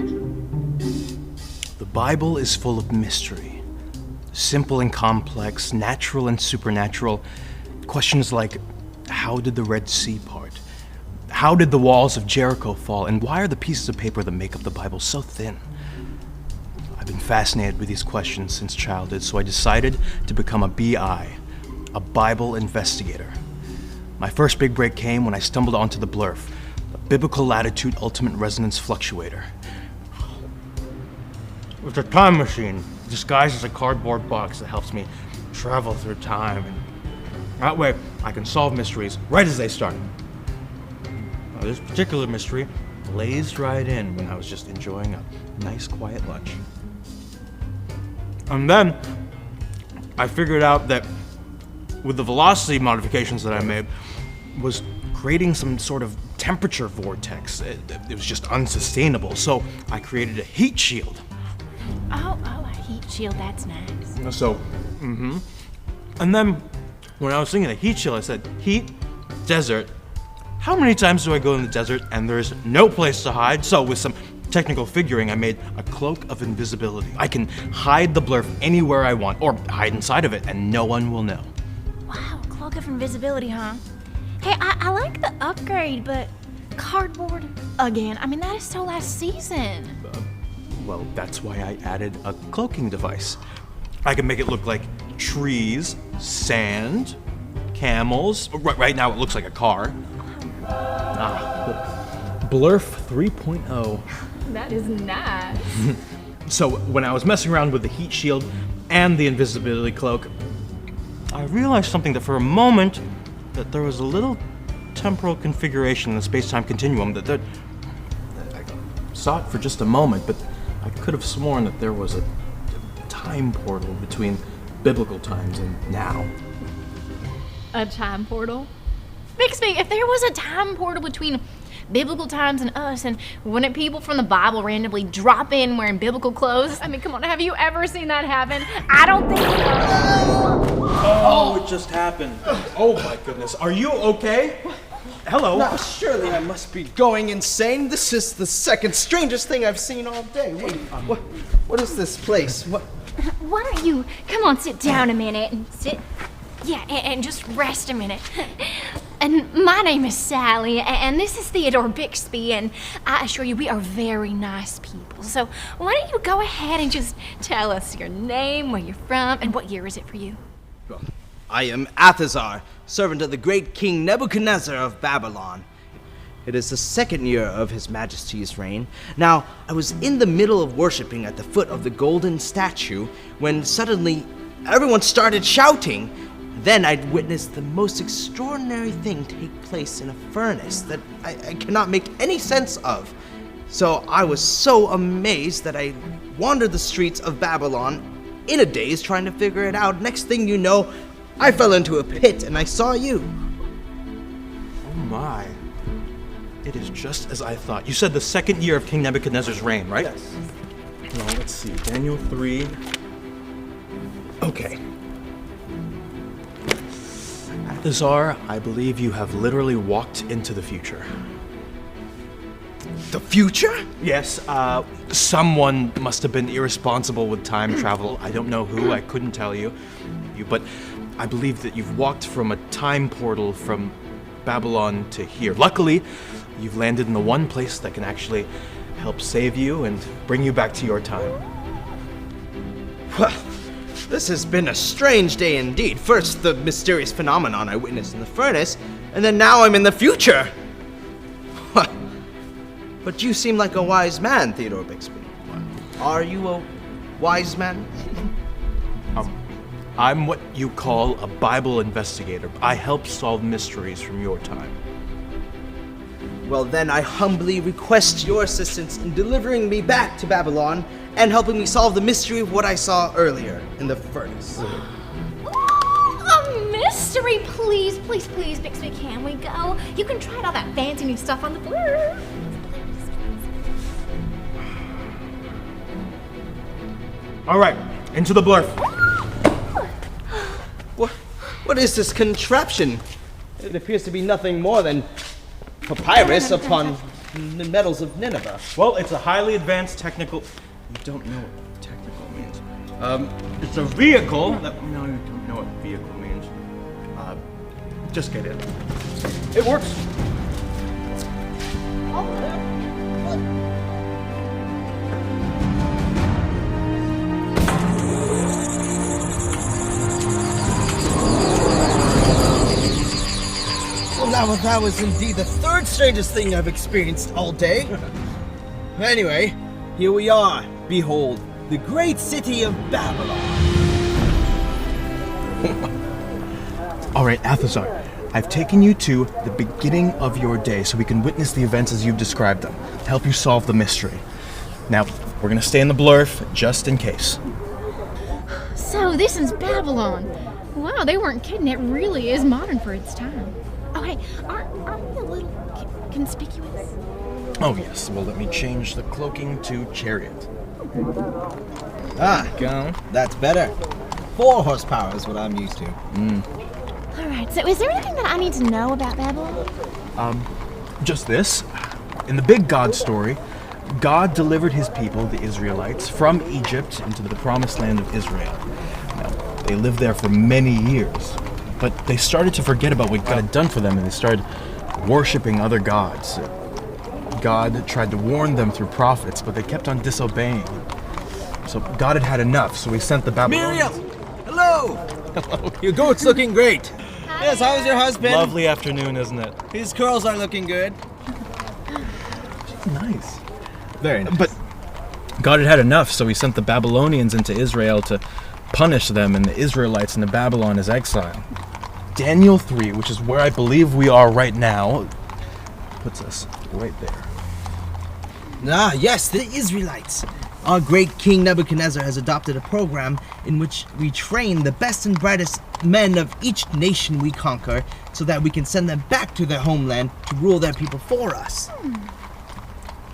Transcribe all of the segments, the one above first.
The Bible is full of mystery. Simple and complex, natural and supernatural. Questions like, how did the Red Sea part? How did the walls of Jericho fall? And why are the pieces of paper that make up the Bible so thin? I've been fascinated with these questions since childhood, so I decided to become a BI, a Bible investigator. My first big break came when I stumbled onto the BLURF, a Biblical Latitude Ultimate Resonance Fluctuator. It's a time machine disguised as a cardboard box that helps me travel through time, and that way I can solve mysteries right as they start. Now, this particular mystery blazed right in when I was just enjoying a nice quiet lunch. And then I figured out that with the velocity modifications that I made was creating some sort of temperature vortex. It was just unsustainable, so I created a heat shield. Oh, a heat shield, that's nice. So, And then when I was thinking of heat shield, I said, heat, desert. How many times do I go in the desert and there's no place to hide? So with some technical figuring, I made a cloak of invisibility. I can hide the BLURF anywhere I want, or hide inside of it, and no one will know. Wow, cloak of invisibility, huh? Hey, I like the upgrade, but cardboard again. I mean, that is so last season. Well, that's why I added a cloaking device. I can make it look like trees, sand, camels. Right now it looks like a car. BLURF 3.0. That is nice. So when I was messing around with the heat shield and the invisibility cloak, I realized something, that for a moment that there was a little temporal configuration in the space-time continuum that I saw it for just a moment, but I could have sworn that there was a time portal between biblical times and now. A time portal? Bixby, if there was a time portal between biblical times and us, and wouldn't people from the Bible randomly drop in wearing biblical clothes? I mean, come on, have you ever seen that happen? I don't think so. Oh, it just happened. Oh my goodness. Are you okay? Hello. Now, surely I must be going insane. This is the second strangest thing I've seen all day. What is this place? Why don't you come on, sit down a minute and sit. Yeah, and just rest a minute. And my name is Sally, and this is Theodore Bixby, and I assure you we are very nice people. So why don't you go ahead and just tell us your name, where you're from, and what year is it for you? Well, I am Athazar, servant of the great King Nebuchadnezzar of Babylon. It is the second year of His Majesty's reign. Now, I was in the middle of worshiping at the foot of the golden statue when suddenly everyone started shouting. Then I'd witnessed the most extraordinary thing take place in a furnace that I cannot make any sense of. So I was so amazed that I wandered the streets of Babylon in a daze trying to figure it out. Next thing you know, I fell into a pit and I saw you. Oh my. It is just as I thought. You said the second year of King Nebuchadnezzar's reign, right? Yes. Well, let's see. Daniel 3. Okay. Athazar, I believe you have literally walked into the future. The future? Yes, someone must have been irresponsible with time travel. I don't know who, I couldn't tell you. But I believe that you've walked from a time portal from Babylon to here. Luckily, you've landed in the one place that can actually help save you and bring you back to your time. Well, this has been a strange day indeed. First, the mysterious phenomenon I witnessed in the furnace, and then now I'm in the future. But you seem like a wise man, Theodore Bixby. Are you a wise man? I'm what you call a Bible investigator. I help solve mysteries from your time. Well, then I humbly request your assistance in delivering me back to Babylon and helping me solve the mystery of what I saw earlier in the furnace. A mystery? Please, please, please, Bixby, can we go? You can try all that fancy new stuff on the BLURF. All right, into the BLURF. What is this contraption? It appears to be nothing more than papyrus upon the metals of Nineveh. Well, it's a highly advanced technical... You don't know what technical means. It's a vehicle that... No, you don't know what vehicle means. Just get in. It works. Well, now that was indeed the third strangest thing I've experienced all day. Anyway, here we are. Behold, the great city of Babylon. All right, Athazar, I've taken you to the beginning of your day so we can witness the events as you've described them, to help you solve the mystery. Now, we're gonna stay in the blurf just in case. So this is Babylon. Wow, they weren't kidding. It really is modern for its time. Oh, hey, aren't we a little conspicuous? Oh yes, well let me change the cloaking to chariot. Ah, Go. that's better. 4 horsepower is what I'm used to. All right, so is there anything that I need to know about Babylon? Just this. In the big God story, God delivered his people, the Israelites, from Egypt into the promised land of Israel. Now, they lived there for many years, but they started to forget about what God had done for them, and they started worshiping other gods. God tried to warn them through prophets, but they kept on disobeying. So God had had enough, so he sent the Babylonians. Miriam! Hello! Hello. Your goat's looking great. Yes, how's your husband? Lovely afternoon, isn't it? His curls are looking good. Nice. Very nice. But God had had enough, so he sent the Babylonians into Israel to punish them and the Israelites into Babylon as exile. Daniel 3, which is where I believe we are right now, puts us right there. Ah, yes, the Israelites. Our great King Nebuchadnezzar has adopted a program in which we train the best and brightest men of each nation we conquer so that we can send them back to their homeland to rule their people for us.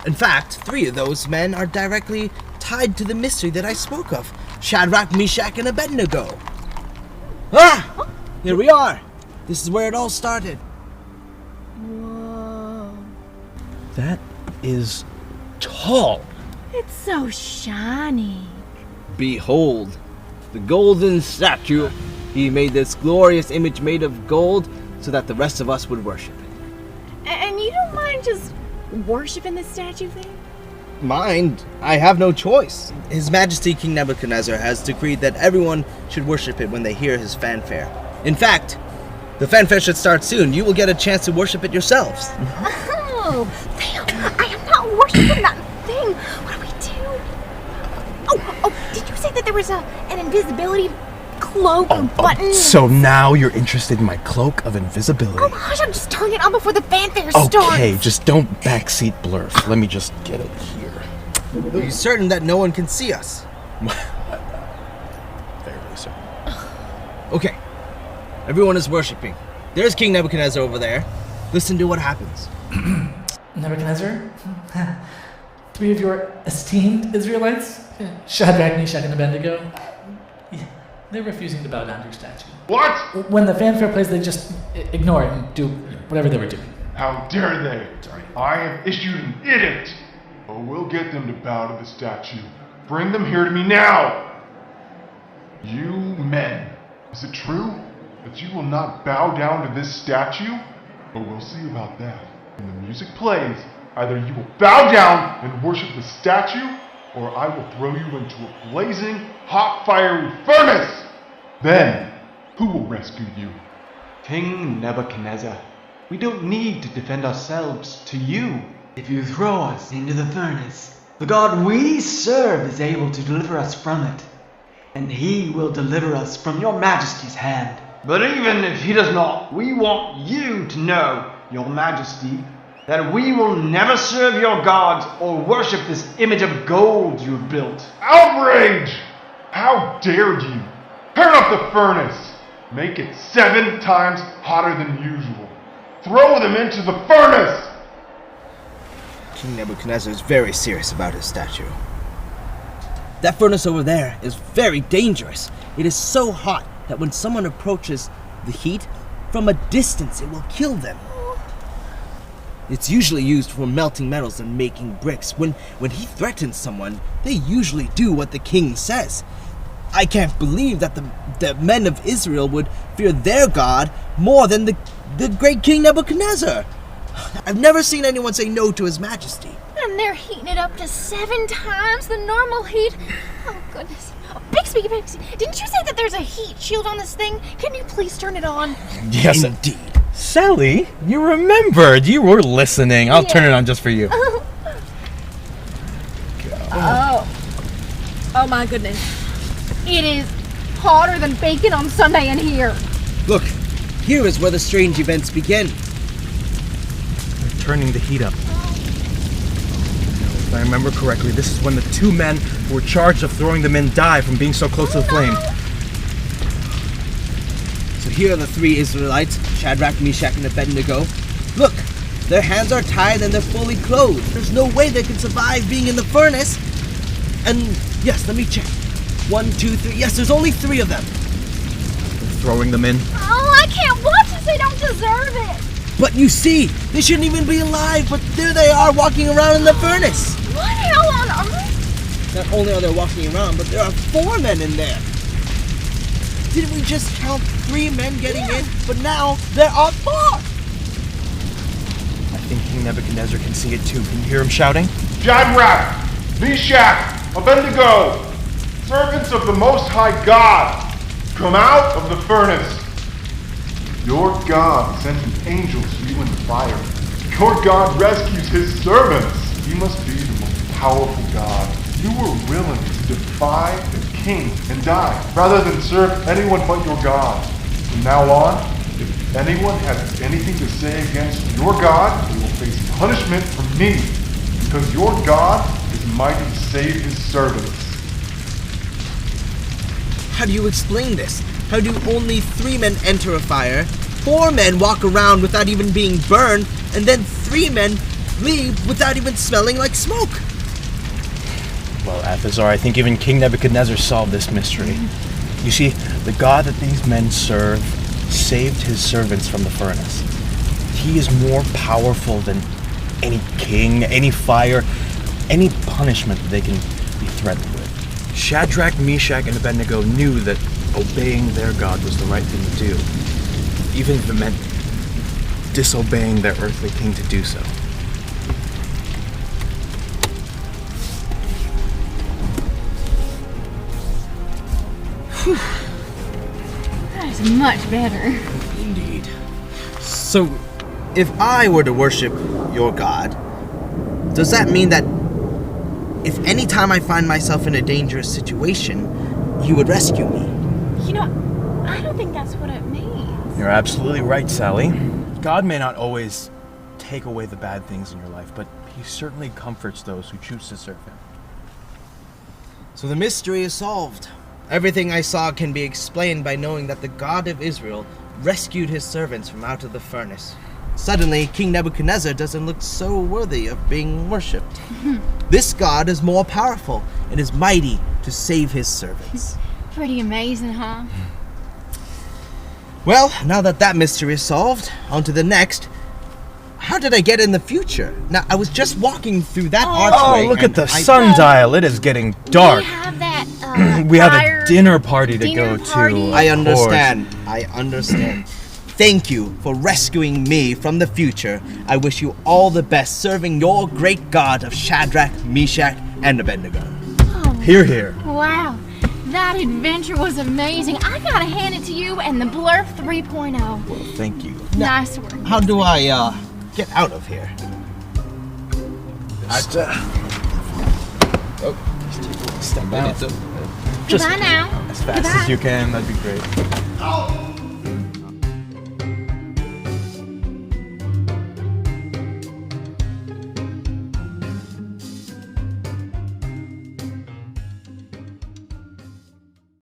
In fact, 3 of those men are directly tied to the mystery that I spoke of. Shadrach, Meshach, and Abednego. Ah! Here we are. This is where it all started. Whoa. That is tall. It's so shiny. Behold, the golden statue. He made this glorious image made of gold so that the rest of us would worship it. And you don't mind just worshiping this statue thing? Mind, I have no choice. His Majesty King Nebuchadnezzar has decreed that everyone should worship it when they hear his fanfare. In fact, the fanfare should start soon. You will get a chance to worship it yourselves. Oh, I am not worshiping that thing. What do we do? Oh, did you say that there was an invisibility cloak or button? So now you're interested in my cloak of invisibility. Oh gosh, I'm just turning it on before the fanfare starts. Okay, just don't backseat blurf. Let me just get it here. Are you certain that no one can see us? Fairly certain. Okay. Everyone is worshiping. There's King Nebuchadnezzar over there. Listen to what happens. Nebuchadnezzar, 3 of your esteemed Israelites, Shadrach, Meshach, and Abednego, they're refusing to bow down to your statue. What? When the fanfare plays, they just ignore it and do whatever they were doing. How dare they? Sorry. I have issued an edict. Oh, we'll get them to bow to the statue. Bring them here to me now. You men, is it true that you will not bow down to this statue? Oh, we'll see about that. When the music plays, either you will bow down and worship the statue, or I will throw you into a blazing, hot, fiery furnace! Then, who will rescue you? King Nebuchadnezzar, we don't need to defend ourselves to you. If you throw us into the furnace, the God we serve is able to deliver us from it, and he will deliver us from your majesty's hand. But even if he does not, we want you to know, your majesty, that we will never serve your gods or worship this image of gold you have built. Outrage! How dared you? Turn up the furnace! Make it 7 times hotter than usual. Throw them into the furnace! King Nebuchadnezzar is very serious about his statue. That furnace over there is very dangerous. It is so hot that when someone approaches the heat, from a distance it will kill them. It's usually used for melting metals and making bricks. When he threatens someone, they usually do what the king says. I can't believe that the men of Israel would fear their God more than the great King Nebuchadnezzar. I've never seen anyone say no to His Majesty. And they're heating it up to 7 times the normal heat. Oh, goodness. Bixby, didn't you say that there's a heat shield on this thing? Can you please turn it on? Yes, Indeed. Sally, you remembered. You were listening. I'll turn it on just for you. Oh, my goodness. It is hotter than bacon on Sunday in here. Look, here is where the strange events begin. They're turning the heat up. If I remember correctly, this is when the 2 men who were charged of throwing them in die from being so close to the flame. So here are the 3 Israelites, Shadrach, Meshach, and Abednego. Look, their hands are tied and they're fully clothed. There's no way they can survive being in the furnace. And yes, let me check. 1, 2, 3. Yes, there's only 3 of them. They're throwing them in. Oh, I can't watch this. They don't deserve it. But you see, they shouldn't even be alive, but there they are walking around in the furnace. What hell on earth? Not only are they walking around, but there are 4 men in there. Didn't we just count 3 men getting in? But now there are 4. I think King Nebuchadnezzar can see it too. Can you hear him shouting? Shadrach, Meshach, Abednego, servants of the Most High God, come out of the furnace. Your God sends an angel to you in the fire. Your God rescues His servants. He must be the most powerful God. You were willing to defy the king and die, rather than serve anyone but your God. From now on, if anyone has anything to say against your God, they will face punishment from me, because your God is mighty to save His servants. How do you explain this? How do only 3 men enter a fire, 4 men walk around without even being burned, and then 3 men leave without even smelling like smoke? Well, Athazar, I think even King Nebuchadnezzar solved this mystery. You see, the God that these men serve saved his servants from the furnace. He is more powerful than any king, any fire, any punishment that they can be threatened with. Shadrach, Meshach, and Abednego knew that obeying their God was the right thing to do, even if it meant disobeying their earthly king to do so. That is much better. Indeed. So, if I were to worship your God, does that mean that if any time I find myself in a dangerous situation, you would rescue me? You know, I don't think that's what it means. You're absolutely right, Sally. God may not always take away the bad things in your life, but He certainly comforts those who choose to serve Him. So the mystery is solved. Everything I saw can be explained by knowing that the God of Israel rescued His servants from out of the furnace. Suddenly, King Nebuchadnezzar doesn't look so worthy of being worshipped. This God is more powerful and is mighty to save His servants. Pretty amazing, huh? Well, now that mystery is solved, on to the next. How did I get in the future? Now, I was just walking through that archway. Oh, look at the sundial. It is getting dark. We have that, We have prior a dinner party to dinner go party. to. I of course. understand. I understand. Thank you for rescuing me from the future. I wish you all the best serving your great God of Shadrach, Meshach, and Abednego. Hear, hear. Wow, that adventure was amazing. I gotta hand it to you and the Blurf 3.0. Well, thank you. Nice work. How do I, get out of here? Just take a little step out. Just Goodbye now. as fast Goodbye. as you can. That'd be great. Oh!